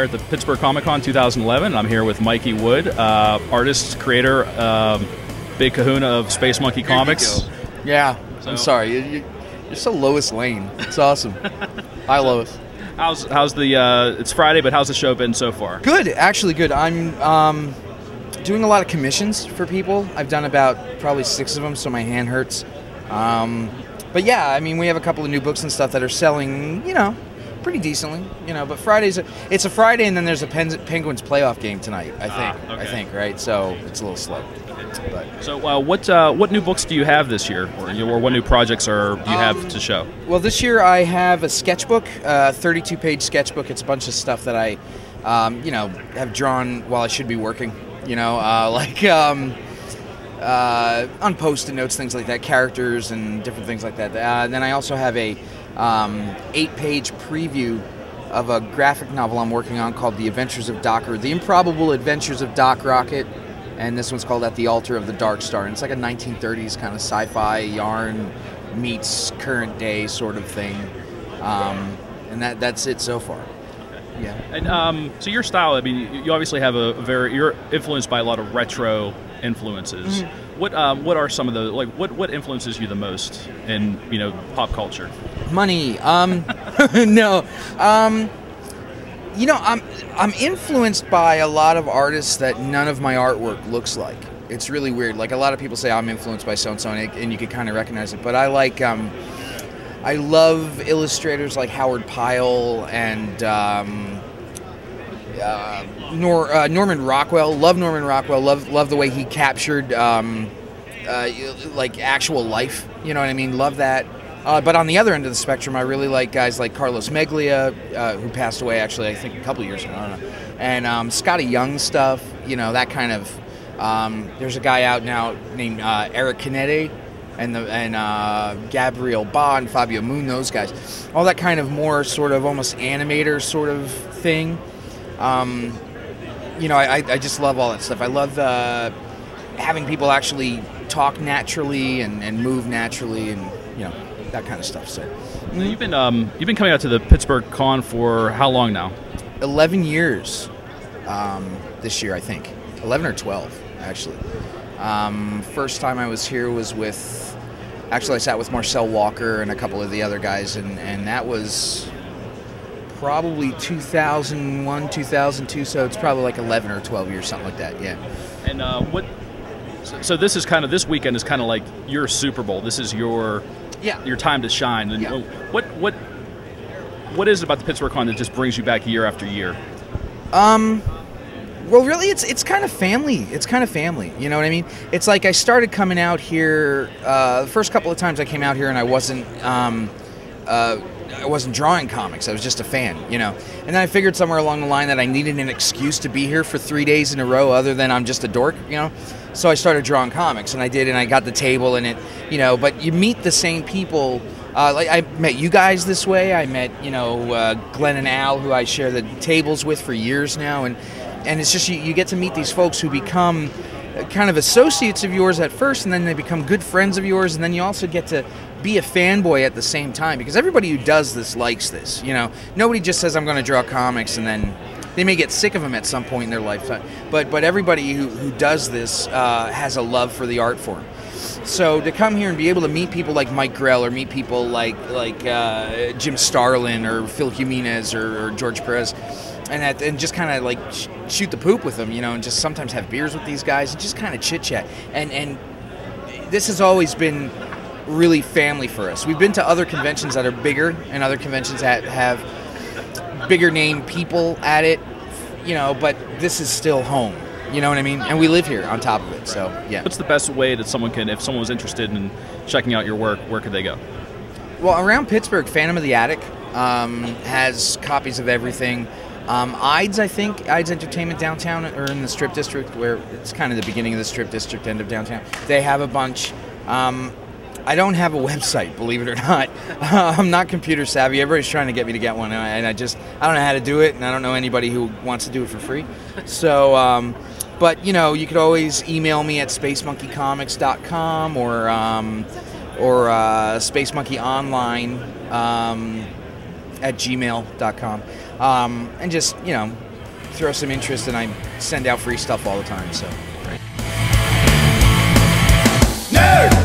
here at the Pittsburgh Comicon 2011. I'm here with Mikey Wood, artist, creator, big kahuna of Space Monkey Comics. Yeah, I'm sorry. You're so Lois Lane. It's awesome. Hi, Lois. How's the? It's Friday, but how's the show been so far? Good, actually good. I'm doing a lot of commissions for people. I've done about probably 6 of them, so my hand hurts. But yeah, I mean, we have a couple of new books and stuff that are selling, you know, pretty decently, you know. But it's a Friday, and then there's a Penguins playoff game tonight. I think, right? So it's a little slow. But. So what new books do you have this year, or what new projects do you have to show? Well, this year I have a sketchbook, 32-page sketchbook. It's a bunch of stuff that I, you know, have drawn while I should be working. You know, on Post-it notes, things like that, characters and different things like that. Then I also have a 8-page preview of a graphic novel I'm working on called The Adventures of Doc, or The Improbable Adventures of Doc Rocket. And this one's called At the Altar of the Dark Star. And it's like a 1930s kind of sci-fi yarn meets current day sort of thing. And that's it so far. Okay. Yeah. And so your style, I mean, you obviously have you're influenced by a lot of retro influences. Mm-hmm. What are some of the, like, what influences you the most in, you know, pop culture? Money. No. You know, I'm influenced by a lot of artists that none of my artwork looks like. It's really weird. Like, a lot of people say I'm influenced by so-and-so, and you can kind of recognize it. But I like, I love illustrators like Howard Pyle and Norman Rockwell. Love Norman Rockwell. Love the way he captured like actual life. You know what I mean? Love that. But on the other end of the spectrum, I really like guys like Carlos Meglia, who passed away actually, I think, a couple years ago. I don't know. And Scotty Young stuff, you know, that kind of. There's a guy out now named Eric Canete, and Gabriel Ba and Fabio Moon, those guys. All that kind of more sort of almost animator sort of thing. You know, I just love all that stuff. I love having people actually talk naturally and move naturally, and you know, that kind of stuff. So you've been coming out to the Pittsburgh Con for how long now? 11 years this year, I think. 11 or 12, actually. First time I was here was with, actually I sat with Marcel Walker and a couple of the other guys, and that was probably 2001, 2002, so it's probably like 11 or 12 years, something like that, yeah. And so this is kind of, this weekend is kind of like your Super Bowl. This is your time to shine. And yeah. What is it about the Pittsburgh Con that just brings you back year after year? Well, really, it's kind of family. It's kind of family. You know what I mean? It's like I started coming out here. The first couple of times I came out here, and I wasn't drawing comics. I was just a fan, you know. And then I figured somewhere along the line that I needed an excuse to be here for 3 days in a row, other than I'm just a dork, you know. So I started drawing comics, and I did, and I got the table, and it, you know. But you meet the same people. Like I met you guys this way. I met, you know, Glenn and Al, who I share the tables with for years now, and it's just you get to meet these folks who become kind of associates of yours at first, and then they become good friends of yours, and then you also get to be a fanboy at the same time, because everybody who does this likes this, you know. Nobody just says I'm going to draw comics and then they may get sick of them at some point in their lifetime, but everybody who does this has a love for the art form. So to come here and be able to meet people like Mike Grell, or meet people like Jim Starlin or Phil Jimenez or George Perez, and just kind of like shoot the poop with them, you know, and just sometimes have beers with these guys and just kind of chit chat. And this has always been really family for us. We've been to other conventions that are bigger, and other conventions that have bigger name people at it, you know, but this is still home. You know what I mean? And we live here on top of it, so yeah. What's the best way that someone can, if someone was interested in checking out your work, where could they go? Well, around Pittsburgh, Phantom of the Attic has copies of everything. Ides, I think, Ides Entertainment downtown, or in the Strip District, where it's kind of the beginning of the Strip District, end of downtown. They have a bunch. I don't have a website, believe it or not. I'm not computer savvy. Everybody's trying to get me to get one, and I don't know how to do it, and I don't know anybody who wants to do it for free. So, but you know, you could always email me at spacemonkeycomics.com or spacemonkeyonline at gmail.com, and just, you know, throw some interest, and I send out free stuff all the time. So. Nerd!